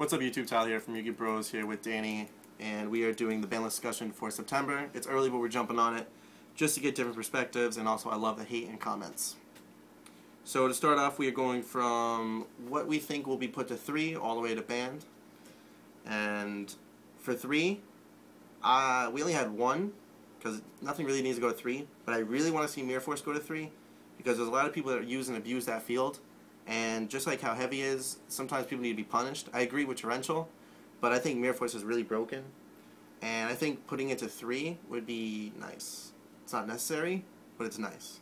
What's up, YouTube? Tyler here from Yugi Bros here with Danny, and we are doing the ban list discussion for September. It's early, but we're jumping on it just to get different perspectives, and also I love the hate and comments. So to start off, we are going from what we think will be put to 3 all the way to banned. And for 3, we only had 1, because nothing really needs to go to 3, but I really want to see Mirror Force go to 3, because there's a lot of people that use and abuse that field. And just like how heavy is, sometimes people need to be punished. I agree with Torrential, but I think Mirror Force is really broken. And I think putting it to 3 would be nice. It's not necessary, but it's nice.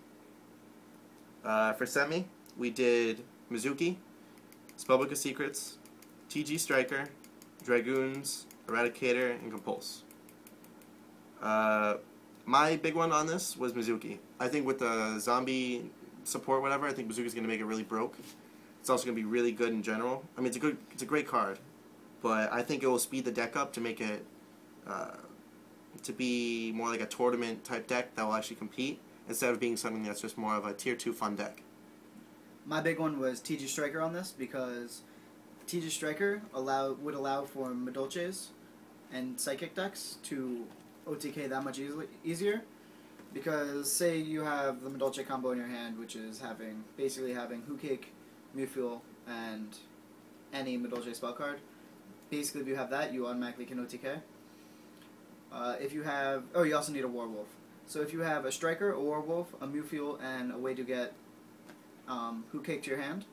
For Semi, we did Mizuki, Spellbook of Secrets, TG Striker, Dragoons, Eradicator, and Compulse. My big one on this was Mizuki. I think with the zombie support, whatever, I think Mizuki's going to make it really broke. It's also going to be really good in general. I mean, it's a great card, but I think it will speed the deck up to make it to be more like a tournament type deck that will actually compete instead of being something that's just more of a tier 2 fun deck. My big one was TG Striker on this, because TG Striker would allow for Madolches and Psychic decks to OTK that much easier. Because say you have the Madolche combo in your hand, which is basically having Hookake, Mewfuel, and any Madolche spell card. Basically, if you have that, you automatically can OTK. If you have, you also need a Warwolf. So if you have a Striker, a Warwolf, a Mewfuel, and a way to get Hookake to your hand,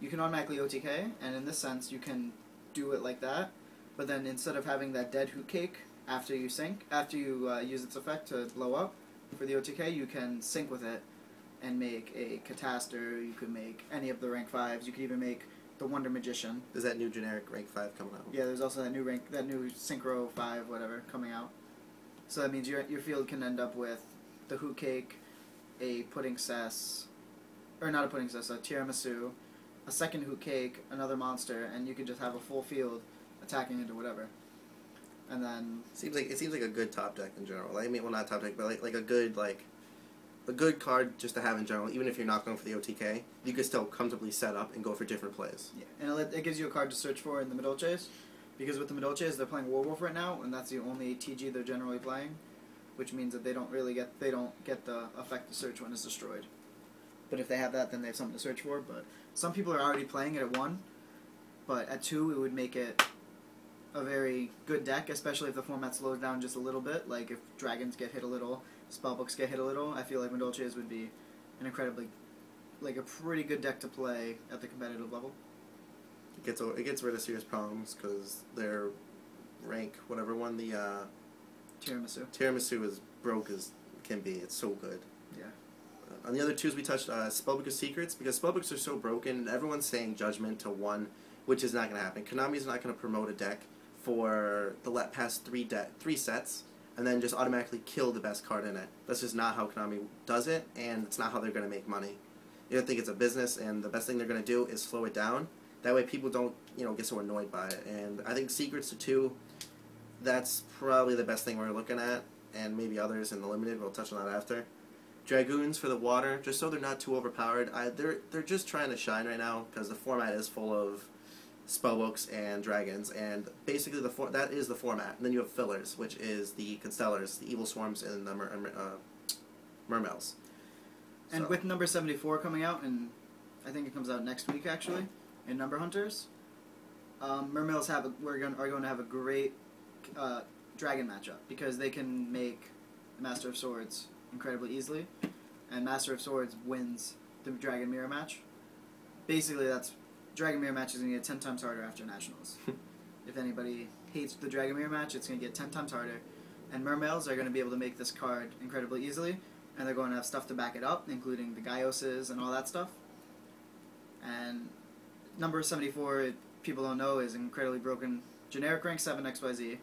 you can automatically OTK. And in this sense, you can do it like that. But then instead of having that dead Hookake after you use its effect to blow up for the OTK, you can sync with it and make a Catastor. You could make any of the rank 5s. You could even make the Wonder Magician. There's that new generic rank 5 coming out. Yeah, there's also that new Synchro 5 whatever coming out. So that means your field can end up with the Hookake, a Pudding Cess, or not a Pudding Cess, a Tiramisu, a second Hookake, another monster, and you could just have a full field attacking into whatever. And then it seems like a good top deck in general. I mean, well, not top deck, but like a good card just to have in general. Even if you're not going for the OTK, you could still comfortably set up and go for different plays. Yeah, and it gives you a card to search for in the Madolches, because with the Madolches they're playing Warwolf right now, and that's the only TG they're generally playing, which means that they don't get the effect to search when it's destroyed. But if they have that, then they have something to search for. But some people are already playing it at 1, but at 2 it would make it a very good deck, especially if the format slows down just a little bit. Like if dragons get hit a little, spellbooks get hit a little, I feel like Madolches would be an a pretty good deck to play at the competitive level. It gets rid of serious problems because their rank, whatever one, the Tiramisu. Tiramisu is broke as can be. It's so good. Yeah. On the other 2s we touched Spellbook of Secrets, because spellbooks are so broken and everyone's saying Judgment to 1, which is not going to happen. Konami's not going to promote a deck for the past 3 sets and then just automatically kill the best card in it. That's just not how Konami does it, and it's not how they're going to make money. They don't think it's a business, and the best thing they're going to do is slow it down. That way people don't, get so annoyed by it. And I think Secrets to 2, that's probably the best thing we're looking at, and maybe others in the limited. We'll touch on that after. Dragoons for the water, just so they're not too overpowered. They're just trying to shine right now because the format is full of spellbooks and dragons, and basically that is the format. And then you have fillers, which is the Constellars, the Evil Swarms, and the Mermails. And with number 74 coming out, and I think it comes out next week actually, in Number Hunters, Mermails are going to have a great dragon matchup, because they can make the Master of Swords incredibly easily, and Master of Swords wins the Dragon Mirror match. Basically, Dragon Mirror match is going to get 10 times harder after Nationals. If anybody hates the Dragon Mirror match, it's going to get 10 times harder. And Mermails are going to be able to make this card incredibly easily, and they're going to have stuff to back it up, including the Gaioses and all that stuff. And number 74, people don't know, is incredibly broken. Generic rank 7 XYZ,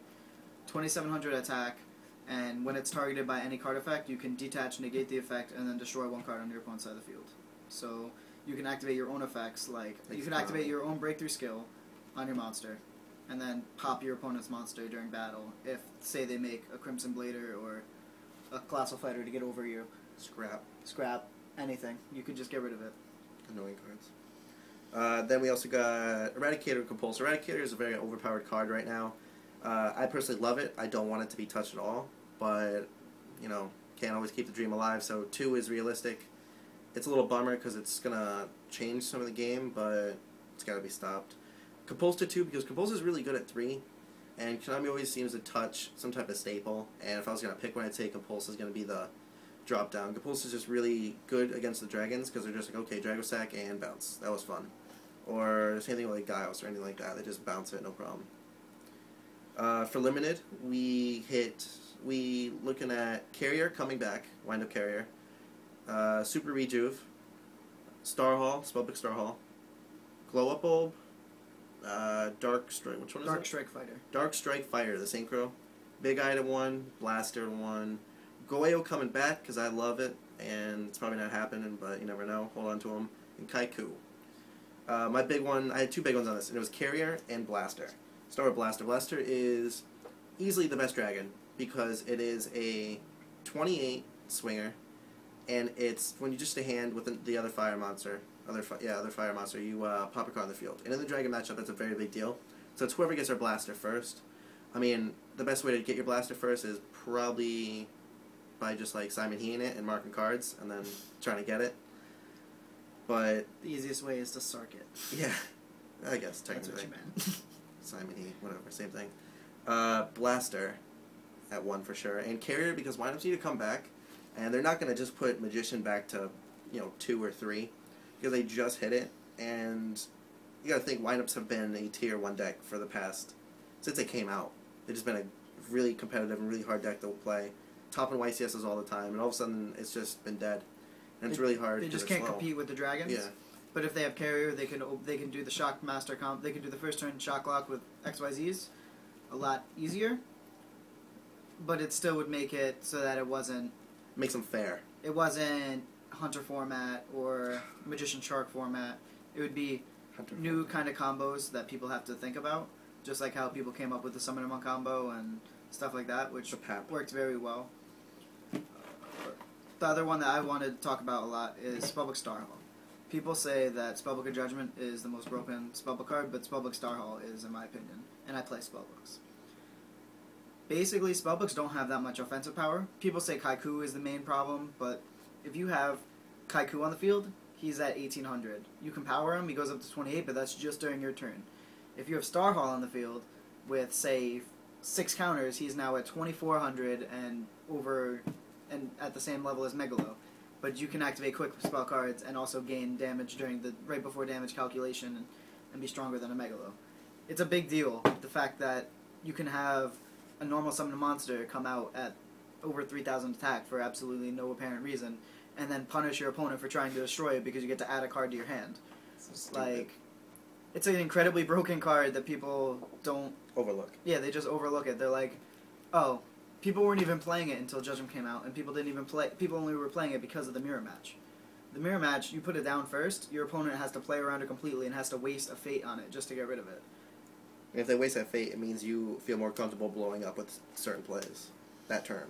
2700 attack, and when it's targeted by any card effect, you can detach, negate the effect, and then destroy 1 card on your opponent's side of the field. So you can activate your own effects, like you can activate your own breakthrough skill on your monster, and then pop your opponent's monster during battle if, say, they make a Crimson Blader or a Colossal Fighter to get over you. Scrap, anything. You could just get rid of it. Annoying cards. Then we also got Eradicator Compulse. Eradicator is a very overpowered card right now. I personally love it. I don't want it to be touched at all, but, you know, can't always keep the dream alive, so 2 is realistic. It's a little bummer because it's going to change some of the game, but it's got to be stopped. Compulse to 2 because Compulse is really good at 3, and Konami always seems to touch some type of staple, and if I was going to pick one, I'd say Compulse is going to be the drop down. Compulse is just really good against the dragons because they're just like, okay, Dragosack and bounce. That was fun. Or the same thing with like Giles or anything like that. They just bounce it, no problem. For limited, we looking at Carrier coming back, wind up Carrier, Super Rejuve, Star Hall, Spellbook Star Hall, Glow Up Bulb, Dark Strike. Which one is it? Dark Strike Fighter. Dark Strike Fighter, the Synchro. Big Eye to 1, Blaster to 1. Goyo coming back because I love it, and it's probably not happening, but you never know. Hold on to him. And Kaiku. My big one, I had 2 big ones on this, and it was Carrier and Blaster. Start with Blaster. Blaster is easily the best dragon because it is a 28 swinger, and it's when you just a hand with the other fire monster, other fire monster, you pop a card on the field. And in the dragon matchup, that's a very big deal. So it's whoever gets their Blaster first. I mean, the best way to get your Blaster first is probably by just like Simon He in it and marking cards and then trying to get it. But The easiest way is to Sark it. yeah, I guess That's technically. what you meant. Simon He, whatever, same thing. Blaster at 1 for sure, and Carrier because windups need to come back, and they're not going to just put Magician back to 2 or 3 because they just hit it, and you got to think windups have been a tier 1 deck for the past since they came out. They've just been a really competitive and really hard deck to play. Top in YCSs all the time, and all of a sudden it's just been dead, and it's really hard. They just can't compete with the dragons. Yeah. But if they have Carrier, they can do the Shock Master comp. They can do the first turn Shock Lock with XYZs a lot easier. But it still would make it so that it wasn't. Makes them fair. It wasn't Hunter format or Magician Shark format. It would be new kind of combos that people have to think about. Just like how people came up with the Summoner Monk combo and stuff like that, which worked very well. The other one that I wanted to talk about a lot is Spellbook Star Hall. People say that Spellbook of Judgment is the most broken Spellbook card, but Spellbook Star Hall is, in my opinion, and I play Spellbooks. Basically, Spellbooks don't have that much offensive power. People say Kaiku is the main problem, but if you have Kaiku on the field, he's at 1800. You can power him, he goes up to 28, but that's just during your turn. If you have Star Hall on the field with, say, 6 counters, he's now at 2400 and at the same level as Megalo. But you can activate quick spell cards and also gain damage during the right before damage calculation and be stronger than a Megalo. It's a big deal, the fact that you can have a normal summon monster come out at over 3000 attack for absolutely no apparent reason, and then punish your opponent for trying to destroy it because you get to add a card to your hand. Like, it's an incredibly broken card that people don't overlook. Yeah, they just overlook it. They're like, oh, people weren't even playing it until Judgment came out, and people didn't even play. People only were playing it because of the mirror match. The mirror match, you put it down first, your opponent has to play around it completely and has to waste a fate on it just to get rid of it. And if they waste that fate, it means you feel more comfortable blowing up with certain plays that turn.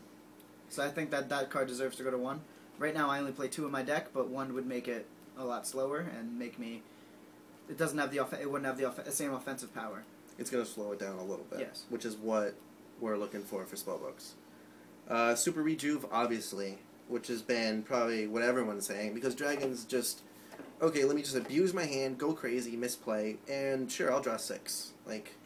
So I think that card deserves to go to 1. Right now, I only play 2 in my deck, but 1 would make it a lot slower and make me. It doesn't have it wouldn't have the same offensive power. It's going to slow it down a little bit. Yes. Which is what we're looking for spellbooks. Super Rejuve, obviously, which has been probably what everyone's saying, because dragons just, okay, let me just abuse my hand, go crazy, misplay, and sure, I'll draw 6.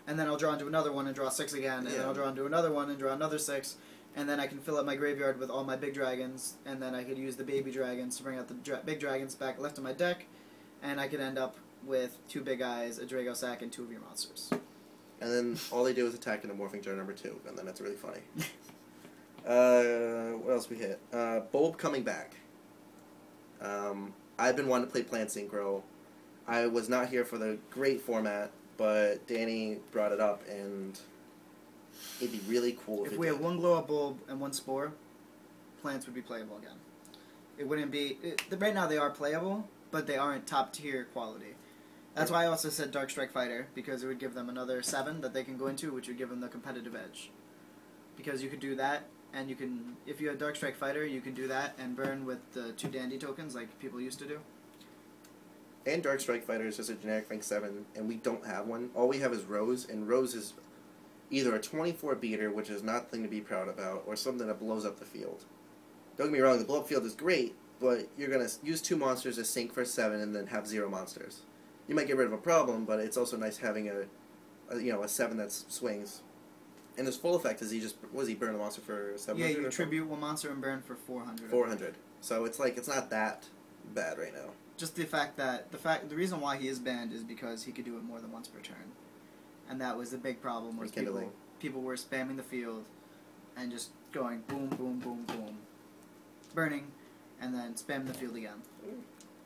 And then I'll draw into another one and draw 6 again, and then I'll draw into another one and draw another 6, and then I can fill up my graveyard with all my big dragons, and then I could use the baby dragons to bring out the big dragons back left in my deck, and I could end up with 2 Big Eyes, a Dragosack, and 2 of your monsters. And then all they do is attack into Morphing Jar number 2, and then that's really funny. What else we hit? Bulb coming back. I've been wanting to play Plant Synchro. I was not here for the great format, but Danny brought it up, and it'd be really cool if we had 1 Glow Up Bulb and 1 Spore, plants would be playable again. It wouldn't be... right now they are playable, but they aren't top-tier quality. That's why I also said Dark Strike Fighter, because it would give them another 7 that they can go into, which would give them the competitive edge. Because you could do that, and you can... If you have Dark Strike Fighter, you can do that and burn with the 2 Dandy tokens like people used to do. And Dark Strike Fighter is just a generic rank 7, and we don't have one. All we have is Rose, and Rose is either a 24 beater, which is nothing to be proud about, or something that blows up the field. Don't get me wrong, the blow up field is great, but you're going to use 2 monsters to sink for 7 and then have 0 monsters. You might get rid of a problem, but it's also nice having a 7 that swings. And his full effect is he just, what does he burn a monster for 700? Yeah, you tribute one monster and burn for 400. 400. So it's like, it's not that bad right now. Just the reason why he is banned is because he could do it more than once per turn. And that was the big problem, was people were spamming the field and just going boom, boom, boom, boom. Burning, and then spam the field again.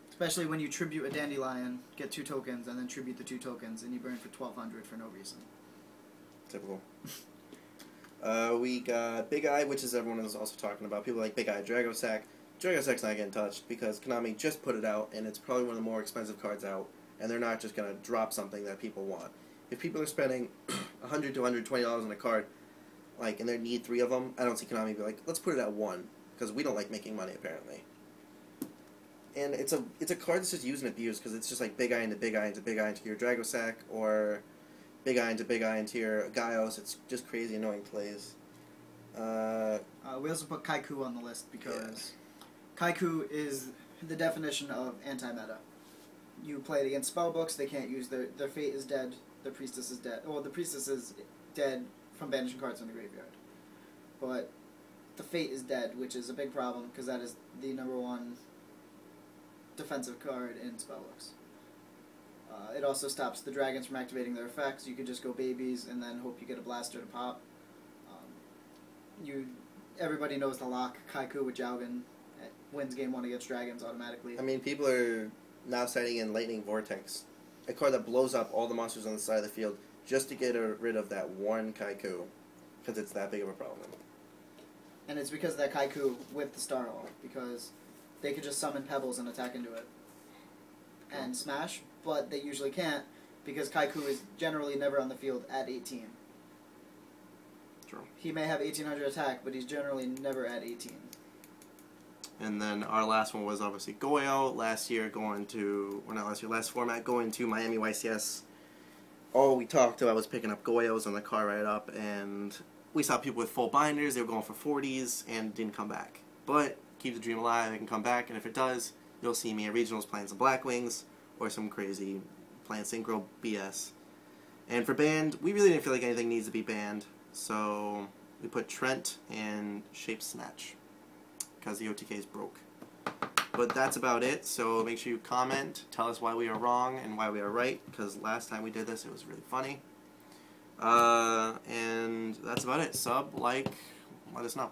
Especially when you tribute a Dandelion, get 2 tokens, and then tribute the 2 tokens, and you burn for 1200 for no reason. Typical. We got Big Eye, which is everyone is also talking about. People like Big Eye Dragosack. Dragosack's not getting touched because Konami just put it out, and it's probably one of the more expensive cards out, and they're not just going to drop something that people want. If people are spending $100 to $120 on a card, like, and they need 3 of them, I don't see Konami be like, let's put it at 1, because we don't like making money, apparently. And it's a card that's just used and abused, because it's just like Big Eye into Big Eye into Big Eye into your Dragosack, or Big Eye into your Gaios. It's just crazy annoying plays. We also put Kaiku on the list because Kaiku is the definition of anti-meta. You play it against spellbooks, they can't use their Fate is dead, their Priestess is dead. Well, the Priestess is dead from banishing cards in the graveyard. But the Fate is dead, which is a big problem because that is the #1 defensive card in spellbooks. It also stops the dragons from activating their effects. You could just go babies and then hope you get a blaster to pop. Everybody knows the lock. Kaiku with Jaugen wins game 1 against dragons automatically. I mean, people are now citing in Lightning Vortex, a card that blows up all the monsters on the side of the field just to get rid of that one Kaiku, because it's that big of a problem. And it's because of that Kaiku with the Star Hole, because they could just summon Pebbles and attack into it and smash, but they usually can't because Kaiku is generally never on the field at 18. True. He may have 1800 attack, but he's generally never at 18. And then our last one was obviously Goyo. Last format going to Miami YCS. All we talked about was picking up Goyos on the car ride up, and we saw people with full binders. They were going for 40s and didn't come back. But keep the dream alive. It can come back, and if it does, you'll see me at regionals playing some Blackwings or some crazy playing Synchro BS. And for banned, we really didn't feel like anything needs to be banned, so we put Trent and Shape Snatch because the OTKs broke. But that's about it, so make sure you comment, tell us why we are wrong and why we are right, because last time we did this it was really funny. And that's about it. Sub, like, let us know.